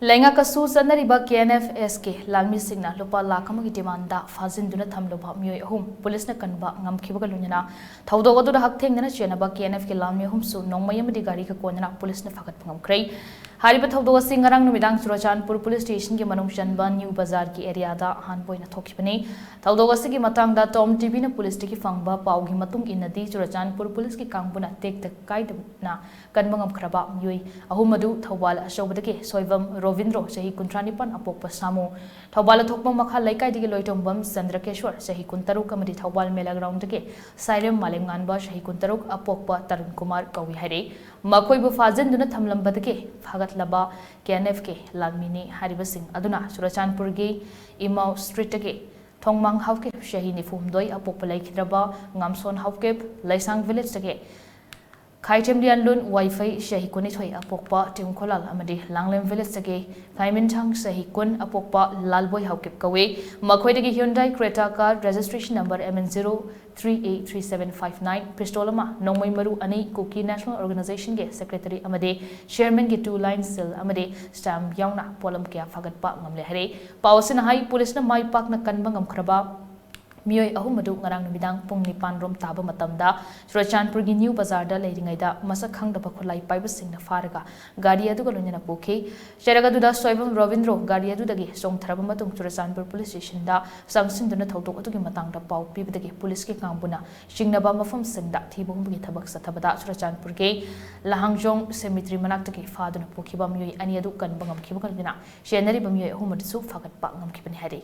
Lenga kasu sanariba KNF SK Lanmee singna lupa lakama ki demanda fazinduna thamloba Meeoi ahum police na kanba Kankhibaga Loinana thaudoga du hak thengna chenaba KNF ki Lanmee ahum su nongmai amadi gari ka konana police na fagat ngamkrei hariba thaudoga singarang numidang Surachandpur police station ki manung chanba New Bazaar ki area da hanboina thokibani thaudoga sigi matang da TOMTV na police ki fangba paugi matung inadi Surachandpur police ki kangbuna tek tak kaidna kanba ngamkraba Meeoi ahum adu thawal ashobadake soivam Rovindro sahi kuntranipan apokpa samu thawbal thokma makha laikai digi loitombam Chandrakeshwar sahi kuntaruk amadi thawbal mela ground dege sairem malenganba sahi kuntaruk apokpa Tarun Kumar kawi hare makoi bu fazinduna thamlambadege phaгаtlaba KNF ke Lanmee ni hariba sing aduna Surachandpur ge Imau street dege thongmang hauke sahi nifumdoi apokpa laikhidraba ngamson hauke laisang village dege Kaitem Lianlun Wi-Fi Shahikuni Toy Apokpa Timkolal Amadi Langlem Village Sage Kaimintang Sahikun Apokpa Lalboy Haukip Kawe Makoidagi Hyundai Creta car registration number MN0383759 Pistolama Nongmai Maru Ani Kuki National Organization Ge Secretary Amade Chairman Ge 2 line still Amade Stam Yauna Polam Kya Fagatpa Ngamle Hare Pawasin Hai Police na Mai Pak na Kanbang Amkraba Meeoi ahum adu ngarang numidang pung 9 rom taba matamda Surachandpur gi New Bazaar da leiringaida masak khangdaba khulai paibasingna faraga gari adu loinana pokhi cheraga du da soibam Rovindro gari adu dagi songthraba matung Surachandpur police station da samsinduna thodok adu gi matangda pau pibadagi police ki kambuna singnaba mafam singda thibum gi thabak sathabada Surachandpur ge Lahangjong cemetery manakta gi faduna pokhiba Meeoi ani adu kan bangam khibakal dina shenari ba Meeoi ahum adu su fagat pa ngam khibani hari